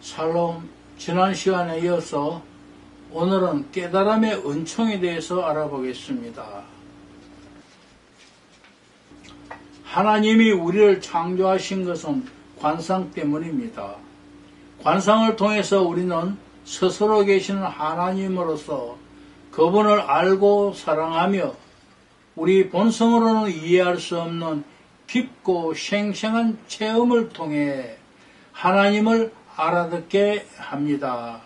샬롬, 지난 시간에 이어서 오늘은 깨달음의 은총에 대해서 알아보겠습니다. 하나님이 우리를 창조하신 것은 관상 때문입니다. 관상을 통해서 우리는 스스로 계시는 하나님으로서 그분을 알고 사랑하며 우리 본성으로는 이해할 수 없는 깊고 생생한 체험을 통해 하나님을 알아듣게 합니다.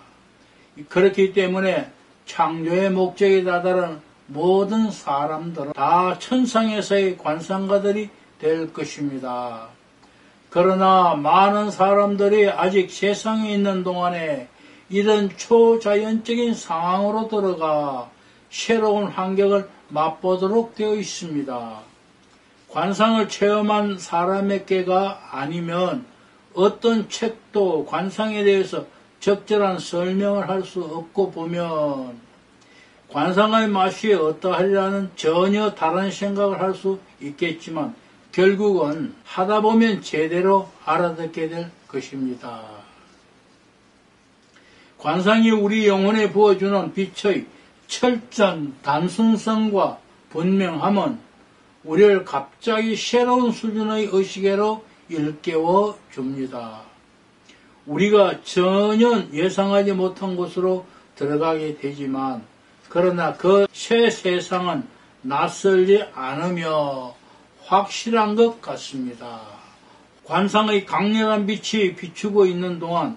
그렇기 때문에 창조의 목적에 다다른 모든 사람들은 다 천상에서의 관상가들이 될 것입니다. 그러나 많은 사람들이 아직 세상에 있는 동안에 이런 초자연적인 상황으로 들어가 새로운 환경을 맛보도록 되어 있습니다. 관상을 체험한 사람에게가 아니면 어떤 책도 관상에 대해서 적절한 설명을 할 수 없고 보면 관상의 맛이 어떠하리라는 전혀 다른 생각을 할 수 있겠지만 결국은 하다 보면 제대로 알아듣게 될 것입니다. 관상이 우리 영혼에 부어주는 빛의 철저한 단순성과 분명함은 우리를 갑자기 새로운 수준의 의식으로 일깨워 줍니다. 우리가 전혀 예상하지 못한 곳으로 들어가게 되지만 그러나 그 새 세상은 낯설지 않으며 확실한 것 같습니다. 관상의 강렬한 빛이 비추고 있는 동안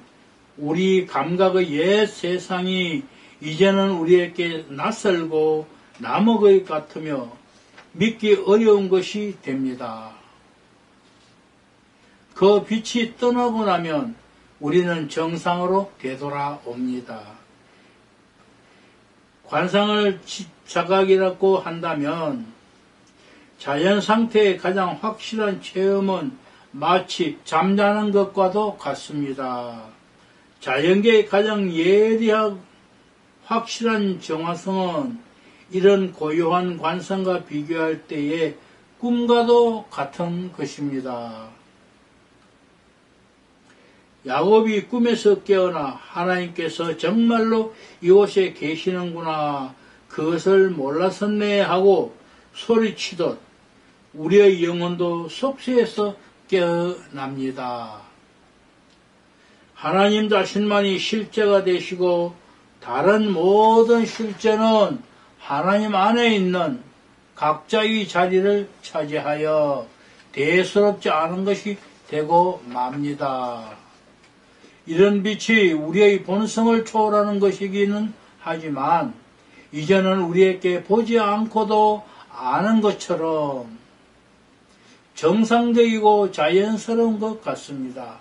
우리 감각의 옛 세상이 이제는 우리에게 낯설고 남의 같으며 믿기 어려운 것이 됩니다. 그 빛이 떠나고 나면 우리는 정상으로 되돌아옵니다. 관상을 자각이라고 한다면 자연 상태의 가장 확실한 체험은 마치 잠자는 것과도 같습니다. 자연계의 가장 예리하고 확실한 정화성은 이런 고요한 관상과 비교할 때의 꿈과도 같은 것입니다. 야곱이 꿈에서 깨어나 하나님께서 정말로 이곳에 계시는구나 그것을 몰랐었네 하고 소리치듯 우리의 영혼도 속세에서 깨어납니다. 하나님 자신만이 실제가 되시고 다른 모든 실제는 하나님 안에 있는 각자의 자리를 차지하여 대수롭지 않은 것이 되고 맙니다. 이런 빛이 우리의 본성을 초월하는 것이기는 하지만 이제는 우리에게 보지 않고도 아는 것처럼 정상적이고 자연스러운 것 같습니다.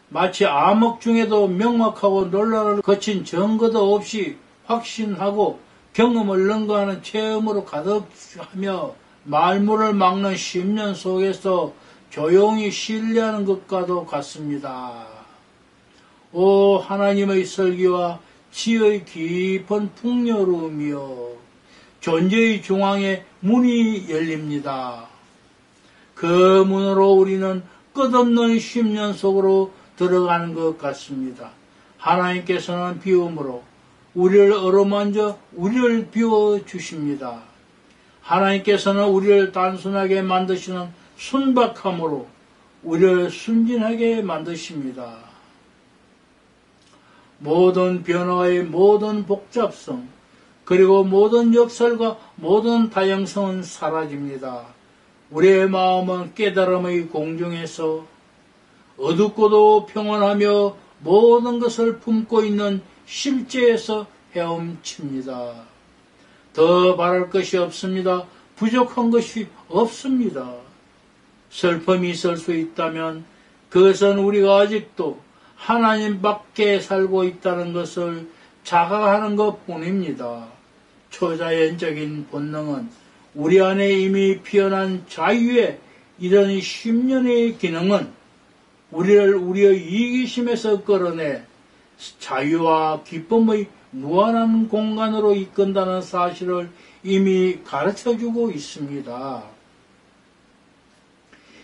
마치 암흑 중에도 명확하고 논란을 거친 증거도 없이 확신하고 경험을 능가하는 체험으로 가득하며 말문을 막는 심년 속에서 조용히 신뢰하는 것과도 같습니다. 오 하나님의 설계와 지의 깊은 풍요로움이여 존재의 중앙에 문이 열립니다. 그 문으로 우리는 끝없는 심년 속으로 들어가는 것 같습니다. 하나님께서는 비움으로 우리를 어루만져 우리를 비워주십니다. 하나님께서는 우리를 단순하게 만드시는 순박함으로 우리를 순진하게 만드십니다. 모든 변화의 모든 복잡성 그리고 모든 역설과 모든 다양성은 사라집니다. 우리의 마음은 깨달음의 공중에서 어둡고도 평온하며 모든 것을 품고 있는 실제에서 헤엄칩니다. 더 바랄 것이 없습니다. 부족한 것이 없습니다. 슬픔이 있을 수 있다면 그것은 우리가 아직도 하나님 밖에 살고 있다는 것을 자각하는 것 뿐입니다. 초자연적인 본능은 우리 안에 이미 피어난 자유의 이런 심년의 기능은 우리를 우리의 이기심에서 끌어내 자유와 기쁨의 무한한 공간으로 이끈다는 사실을 이미 가르쳐주고 있습니다.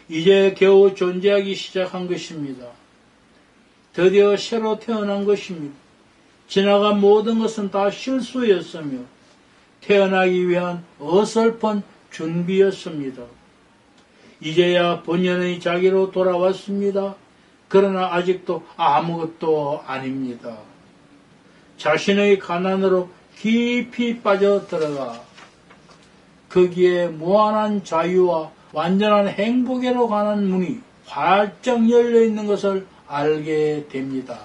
이제 겨우 존재하기 시작한 것입니다. 드디어 새로 태어난 것입니다. 지나간 모든 것은 다 실수였으며 태어나기 위한 어설픈 준비였습니다. 이제야 본연의 자기로 돌아왔습니다. 그러나 아직도 아무것도 아닙니다. 자신의 가난으로 깊이 빠져들어가 거기에 무한한 자유와 완전한 행복으로 가는 문이 활짝 열려있는 것을 알게 됩니다.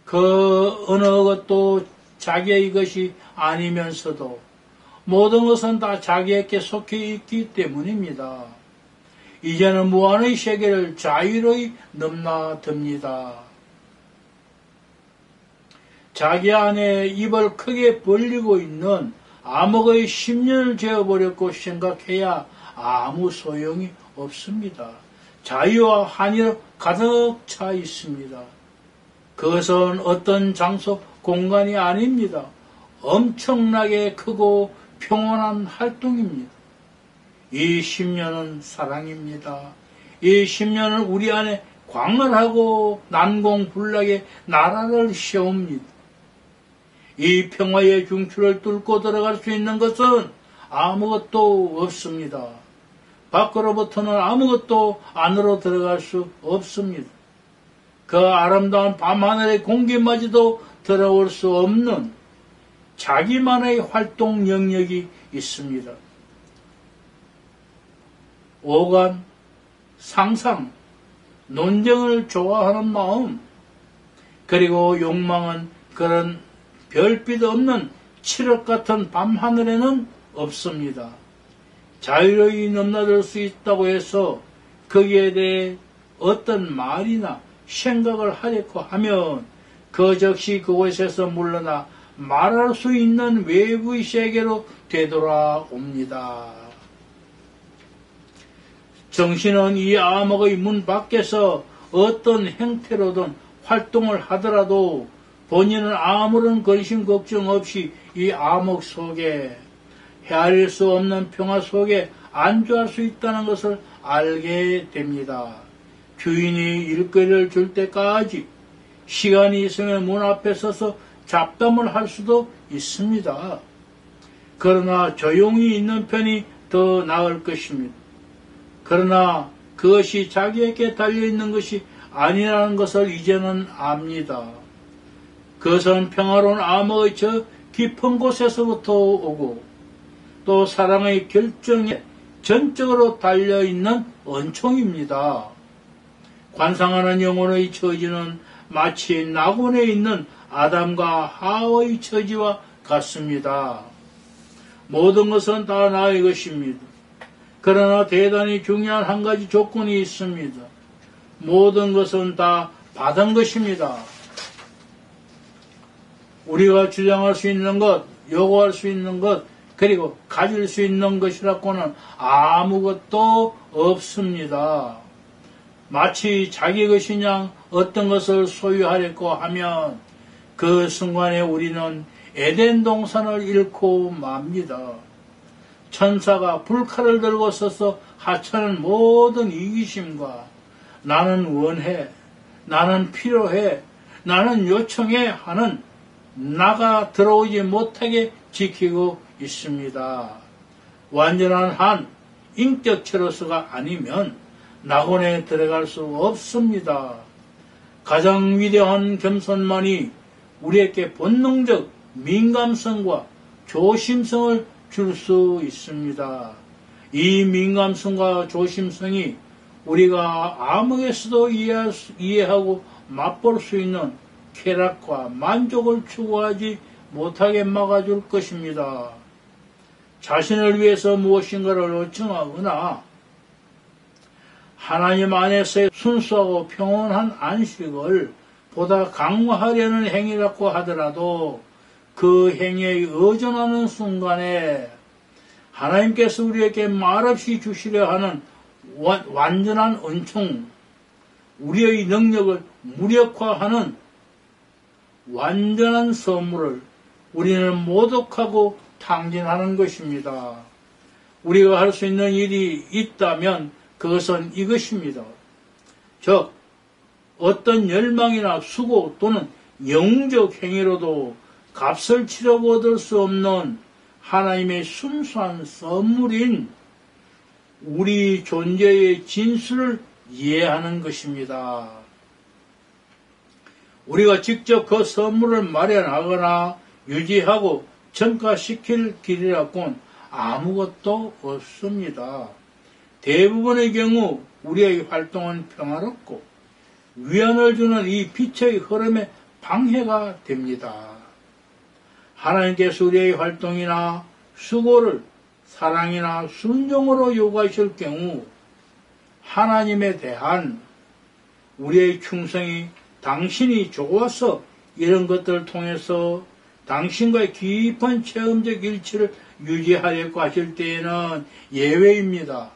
그 어느 것도 자기의 것이 아니면서도 모든 것은 다 자기에게 속해 있기 때문입니다. 이제는 무한의 세계를 자유로이 넘나듭니다. 자기 안에 입을 크게 벌리고 있는 암흑의 10년을 재어버렸고 생각해야 아무 소용이 없습니다. 자유와 한이로 가득 차 있습니다. 그것은 어떤 장소, 공간이 아닙니다. 엄청나게 크고 평온한 활동입니다. 이 10년은 사랑입니다. 이 10년은 우리 안에 광활하고 난공불락의 나라를 세웁니다. 이 평화의 중추를 뚫고 들어갈 수 있는 것은 아무것도 없습니다. 밖으로부터는 아무것도 안으로 들어갈 수 없습니다. 그 아름다운 밤하늘의 공기마저도 들어올 수 없는 자기만의 활동 영역이 있습니다. 오감, 상상, 논쟁을 좋아하는 마음, 그리고 욕망은 그런 별빛 없는 칠흑 같은 밤하늘에는 없습니다. 자유로이 넘나들 수 있다고 해서 거기에 대해 어떤 말이나 생각을 하려고 하면 그 즉시 그곳에서 물러나 말할 수 있는 외부의 세계로 되돌아옵니다. 정신은 이 암흑의 문 밖에서 어떤 형태로든 활동을 하더라도 본인은 아무런 근심 걱정 없이 이 암흑 속에 헤아릴 수 없는 평화 속에 안주할 수 있다는 것을 알게 됩니다. 주인이 일거리를 줄 때까지 시간이 있으면 문 앞에 서서 잡담을 할 수도 있습니다. 그러나 조용히 있는 편이 더 나을 것입니다. 그러나 그것이 자기에게 달려있는 것이 아니라는 것을 이제는 압니다. 그것은 평화로운 암흑의 저 깊은 곳에서부터 오고 또 사랑의 결정에 전적으로 달려있는 은총입니다. 관상하는 영혼의 처지는 마치 낙원에 있는 아담과 하와의 처지와 같습니다. 모든 것은 다 나의 것입니다. 그러나 대단히 중요한 한 가지 조건이 있습니다. 모든 것은 다 받은 것입니다. 우리가 주장할 수 있는 것, 요구할 수 있는 것, 그리고 가질 수 있는 것이라고는 아무것도 없습니다. 마치 자기 것이냐 어떤 것을 소유하려고 하면 그 순간에 우리는 에덴 동산을 잃고 맙니다. 천사가 불칼을 들고 서서 하찮은 모든 이기심과 나는 원해, 나는 필요해, 나는 요청해 하는 나가 들어오지 못하게 지키고 있습니다. 완전한 한 인격체로서가 아니면 낙원에 들어갈 수 없습니다. 가장 위대한 겸손만이 우리에게 본능적 민감성과 조심성을 줄 수 있습니다. 이 민감성과 조심성이 우리가 암흑에서도 이해하고 맛볼 수 있는 쾌락과 만족을 추구하지 못하게 막아줄 것입니다. 자신을 위해서 무엇인가를 요청하거나 하나님 안에서의 순수하고 평온한 안식을 보다 강화하려는 행위라고 하더라도 그 행위에 의존하는 순간에 하나님께서 우리에게 말없이 주시려 하는 완전한 은총, 우리의 능력을 무력화하는 완전한 선물을 우리는 모독하고 탕진하는 것입니다. 우리가 할 수 있는 일이 있다면 그것은 이것입니다. 즉 어떤 열망이나 수고 또는 영적 행위로도 값을 치르고 얻을 수 없는 하나님의 순수한 선물인 우리 존재의 진수를 이해하는 것입니다. 우리가 직접 그 선물을 마련하거나 유지하고 전가시킬 길이라고는 아무것도 없습니다. 대부분의 경우 우리의 활동은 평화롭고 위안을 주는 이 빛의 흐름에 방해가 됩니다. 하나님께서 우리의 활동이나 수고를 사랑이나 순종으로 요구하실 경우 하나님에 대한 우리의 충성이 당신이 좋아서 이런 것들을 통해서 당신과의 깊은 체험적 일치를 유지하려고 하실 때에는 예외입니다.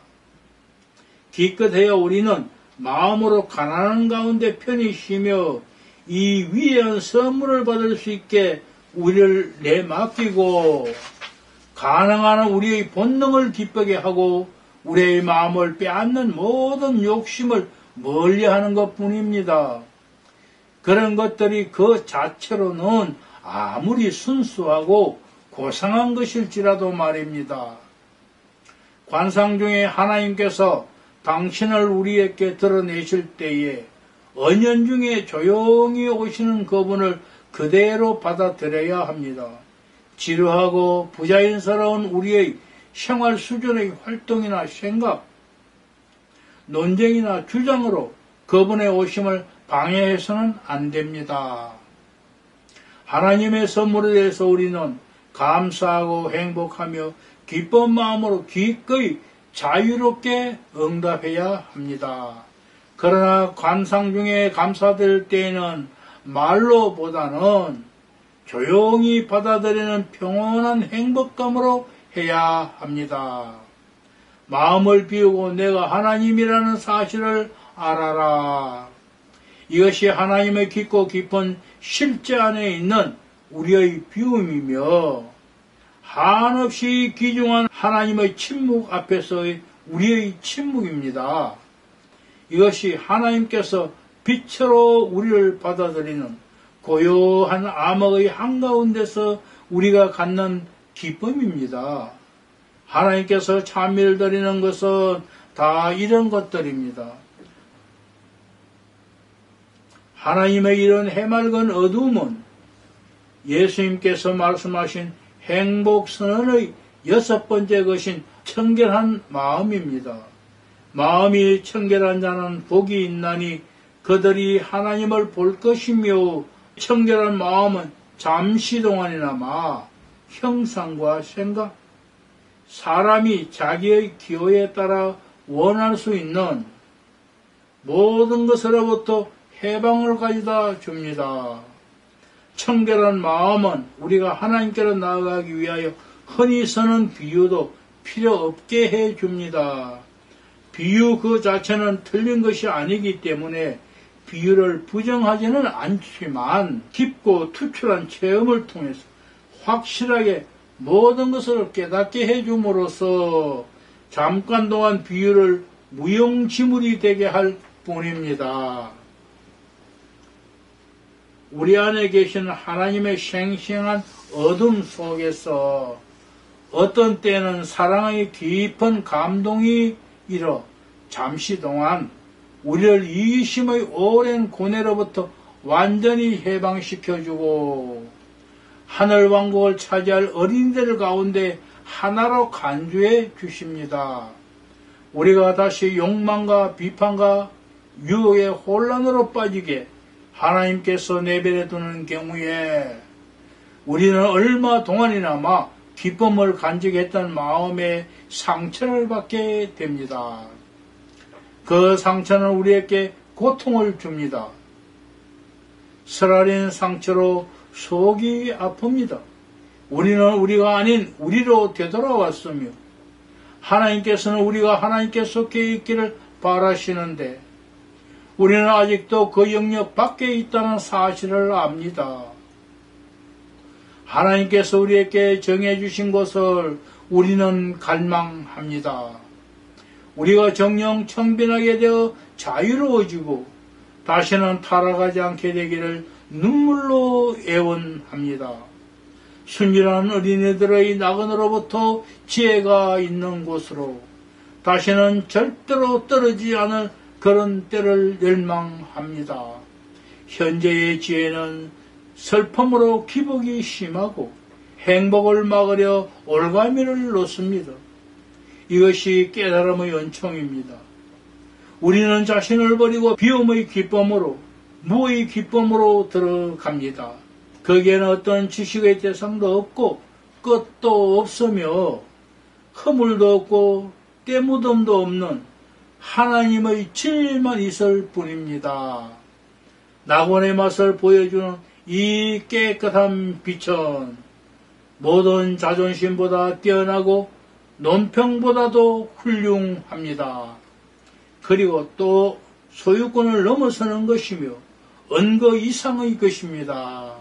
기껏해야 우리는 마음으로 가난한 가운데 편히 쉬며 이 위대한 선물을 받을 수 있게 우리를 내맡기고 가능한 한 우리의 본능을 기쁘게 하고 우리의 마음을 빼앗는 모든 욕심을 멀리하는 것뿐입니다. 그런 것들이 그 자체로는 아무리 순수하고 고상한 것일지라도 말입니다. 관상 중에 하나님께서 당신을 우리에게 드러내실 때에 은연중에 조용히 오시는 그분을 그대로 받아들여야 합니다. 지루하고 부자연스러운 우리의 생활 수준의 활동이나 생각, 논쟁이나 주장으로 그분의 오심을 방해해서는 안 됩니다. 하나님의 선물에 대해서 우리는 감사하고 행복하며 기쁜 마음으로 기꺼이 자유롭게 응답해야 합니다. 그러나 관상 중에 감사드릴 때에는 말로보다는 조용히 받아들이는 평온한 행복감으로 해야 합니다. 마음을 비우고 내가 하나님이라는 사실을 알아라. 이것이 하나님의 깊고 깊은 실제 안에 있는 우리의 비움이며 한없이 귀중한 하나님의 침묵 앞에서의 우리의 침묵입니다. 이것이 하나님께서 빛으로 우리를 받아들이는 고요한 암흑의 한가운데서 우리가 갖는 기쁨입니다. 하나님께서 찬미를 드리는 것은 다 이런 것들입니다. 하나님의 이런 해맑은 어두움은 예수님께서 말씀하신 행복선언의 6번째 것인 청결한 마음입니다. 마음이 청결한 자는 복이 있나니 그들이 하나님을 볼 것이며 청결한 마음은 잠시 동안이나마 형상과 생각, 사람이 자기의 기호에 따라 원할 수 있는 모든 것으로부터 해방을 가져다 줍니다. 청결한 마음은 우리가 하나님께로 나아가기 위하여 흔히 쓰는 비유도 필요 없게 해줍니다. 비유 그 자체는 틀린 것이 아니기 때문에 비유를 부정하지는 않지만 깊고 투철한 체험을 통해서 확실하게 모든 것을 깨닫게 해줌으로써 잠깐 동안 비유를 무용지물이 되게 할 뿐입니다. 우리 안에 계신 하나님의 생생한 어둠 속에서 어떤 때는 사랑의 깊은 감동이 일어 잠시 동안 우리를 이심의 오랜 고뇌로부터 완전히 해방시켜주고 하늘 왕국을 차지할 어린이들 가운데 하나로 간주해 주십니다. 우리가 다시 욕망과 비판과 유혹의 혼란으로 빠지게 하나님께서 내버려 두는 경우에 우리는 얼마 동안이나마 기쁨을 간직했던 마음에 상처를 받게 됩니다. 그 상처는 우리에게 고통을 줍니다. 쓰라린 상처로 속이 아픕니다. 우리는 우리가 아닌 우리로 되돌아왔으며 하나님께서는 우리가 하나님께 속해 있기를 바라시는데 우리는 아직도 그 영역 밖에 있다는 사실을 압니다. 하나님께서 우리에게 정해주신 것을 우리는 갈망합니다. 우리가 정령 청빈하게 되어 자유로워지고 다시는 타락하지 않게 되기를 눈물로 애원합니다. 순진한 어린이들의 나그네로부터 지혜가 있는 곳으로 다시는 절대로 떨어지지 않을 그런 때를 열망합니다. 현재의 지혜는 슬픔으로 기복이 심하고 행복을 막으려 올가미를 놓습니다. 이것이 깨달음의 은총입니다. 우리는 자신을 버리고 비움의 기쁨으로, 무의 기쁨으로 들어갑니다. 거기에는 어떤 지식의 대상도 없고 끝도 없으며 허물도 없고 때묻음도 없는 하나님의 진리만 있을 뿐입니다. 낙원의 맛을 보여주는 이 깨끗한 빛은 모든 자존심보다 뛰어나고 논평보다도 훌륭합니다. 그리고 또 소유권을 넘어서는 것이며 은거 이상의 것입니다.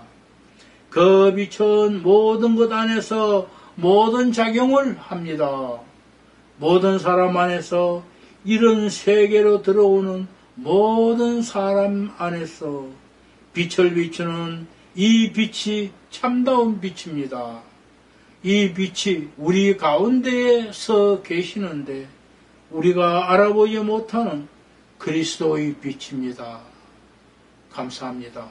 그 빛은 모든 것 안에서 모든 작용을 합니다. 모든 사람 안에서 이런 세계로 들어오는 모든 사람 안에서 빛을 비추는 이 빛이 참다운 빛입니다. 이 빛이 우리 가운데에 서 계시는데 우리가 알아보지 못하는 그리스도의 빛입니다. 감사합니다.